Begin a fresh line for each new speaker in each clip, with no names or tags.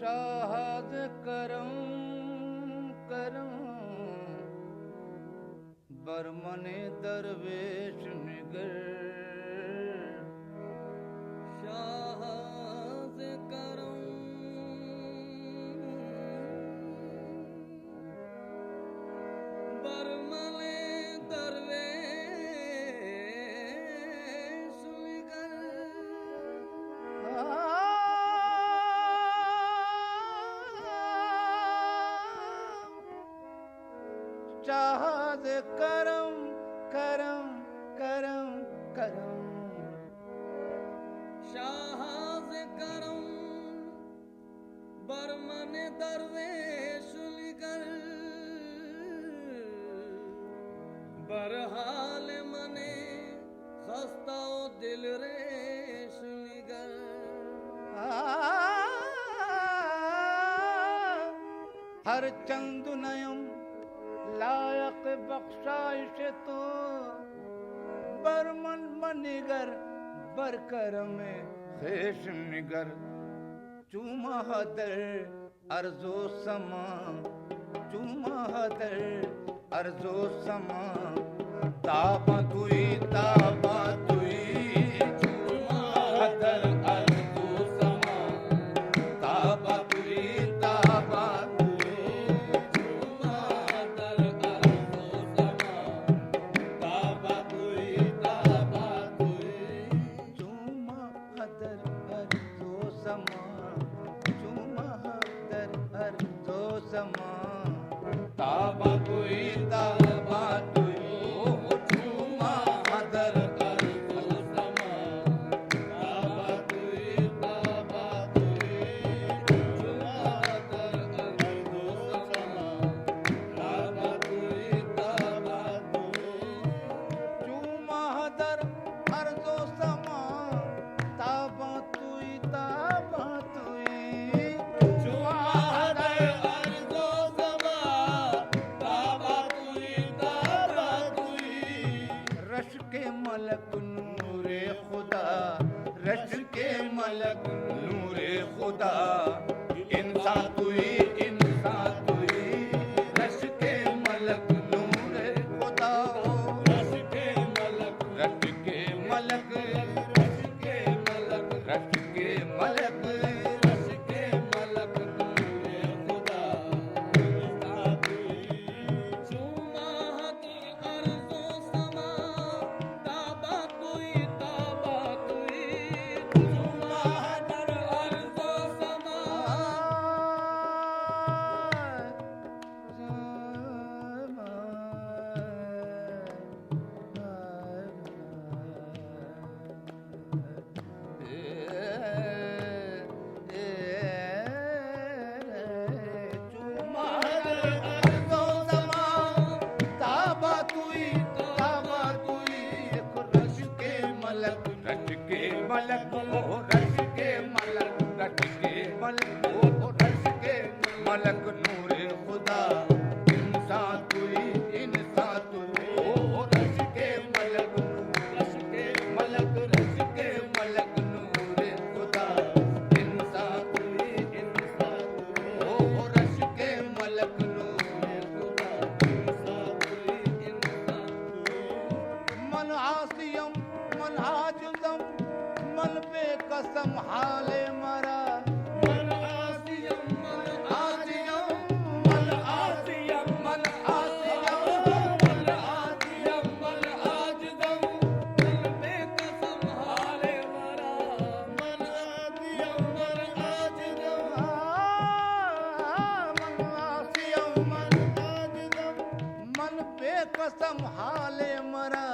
शाहद करम करम बरमने दरवेश निगर
शाहद करम बरमने दरवेश निगर
शाहद करम करम करम करम
शाहज करम बरमन दरवेश निगर बरहाल मने खस्ता दिल रेश निगर
हर चंद नयम लायक बख्शाइश तो बरमन मनिगर बरकर में खेश निगर चूमा हदर अर्जो समा चूमा हदर अर्जो समा ताबा तुई चूमा हदर अर्जो समा ताबा तुई ताबा तुई ताबा तुई चूमा हदर अर्जो समा ताबा तुई ताबा तुई चूमा हदर अर्जो समा ताबा तुई ताबा तुई चूमा हदर अर्जो समा ताबा तुई ताबा तुई चूमा हदर अर्जो समा ताबा तुई ताबा तुई रश के मलक नूरे खुदा रश के मलक नूरे खुदा इंसान तुई रश के मलक नूरे खुदा रश के मलक रश के मलक रश के मलक रश के मलक रश के मलक नूरे खुदा इंसान तुई
चूमा अर्जो समा ताबा तुई चूमा हदर अर्जो समा
मलक नूरे खुदा इंसान तुई ओ रश के मलक रश के मलक रश के मलक नूरे खुदा इंसान तुई ओ रश के मलक नूरे खुदा इंसान तुई मन आसियम मन आजुदम मन बेकसम हाले मरा मन आसियम मन आजियम मन आसियम मन आसियम मन आजियम मन आजुदम
दिल बेकसम हाले मरा
मन आसियम मन आजुदम मन आसियम मन आजुदम मन बेकसम हाले मरा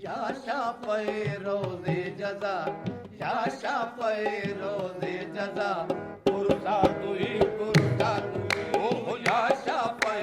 या शाफ़े रोज़े जज़ा या शाफ़े रोज़े जज़ा पुरसा तुई ओ या शाफ़े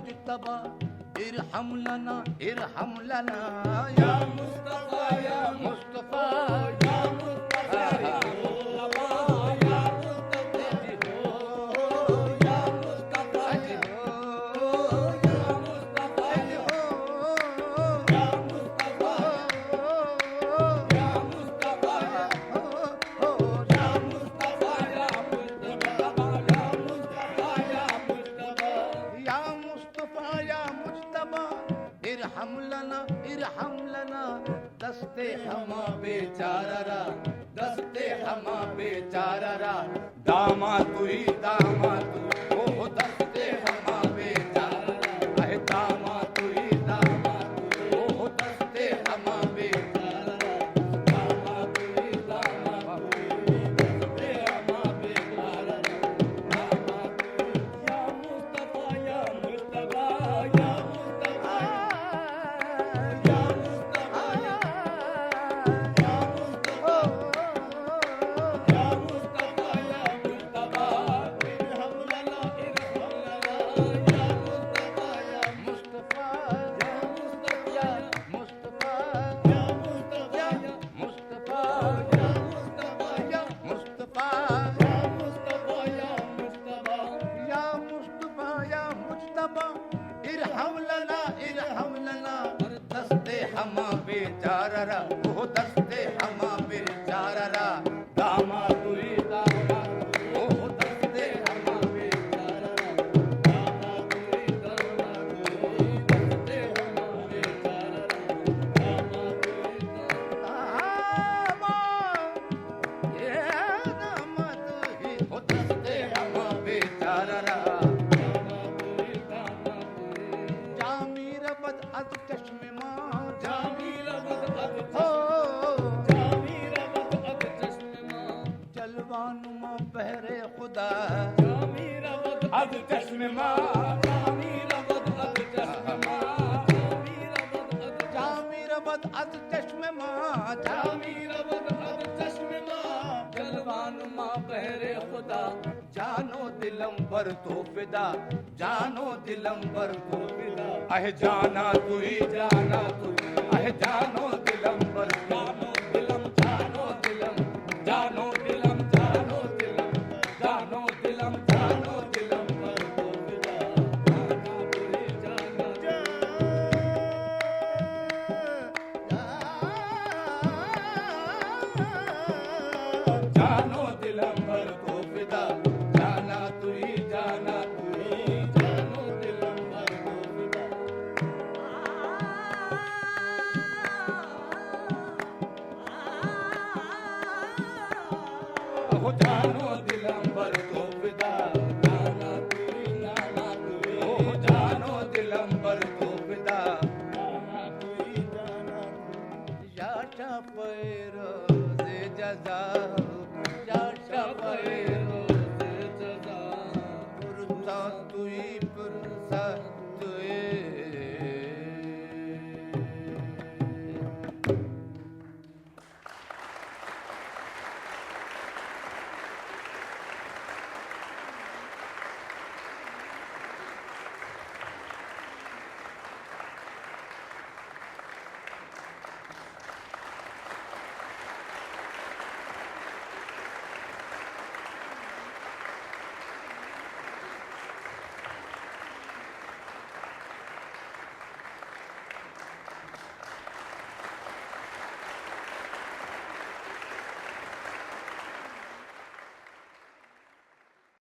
मुज्तबा इरहम लना या
मुस्तफा या
मुस्तफा
या मुस्तफा या मुस्तफा या मुस्तफा या मुस्तफा या मुस्तफा या मुस्तफा या मुस्तफा या मुस्तफा या
या मुस्तफा या मुज्तबा इरहम लना दस्ते हमा बेचारा दामा तू ओह दस्ते हमा बेचारा अहे दामा तू ओह दस्ते हमा बेचारा दामा तू दस्ते हमा बेचारा दामा तू
या मुस्तफा या मुस्तफा या मुस्तफा या मुस्तफा या मुस्तफा या मुस्तफा या मुस्तफा इरहम लना या मुस्तफा या
मुस्तफा
या मुस्तफा
या मुस्तफा
या मुस्तफा
मुस्तफा
या मुस्तफा
या मुस्तफा
या मुस्तफा या मुस्तफा
या मुस्तफा या मुज्तबा इरहम लना दस्ते हमा बेचारा ओह दस्ते हमा बेचारा दामा तू ओह दस्ते हमा बेचारा
दामा तुई दामा तुई दस्ते हमा बेचारा दामा तुई
दामा ये दामा तू ही ओह दस्ते हमा बेचारा
दामा तुई
जामी रबत अद चश्मे मां
जामी रबत अद
हो
जामी रबत अद चश्मा
जलवानुमा बहरे खुदा
जामी रबत
अद चश्मे मां
जामी रबत अद चश्मा जामी रबत अद
जामी रबत अद चश्मे मां
जामी रबत अद चश्मा जलवानुमा बहरे खुदा
जानो दिलम पर तो फिदा जानो दिलम पर तो
फिदा
अह जाना तू ही अह जानो दिलम पर
जानो दिलम जानो दिलम जानो दिलम जानो दिलम जानो दिलम जानो दिलम पर तो फिदा जाना तुई जाना
जानो दिलम पर तो फिदा जाना तू ही
जानो दिलम पर तो फिदा
हो जानो दिलम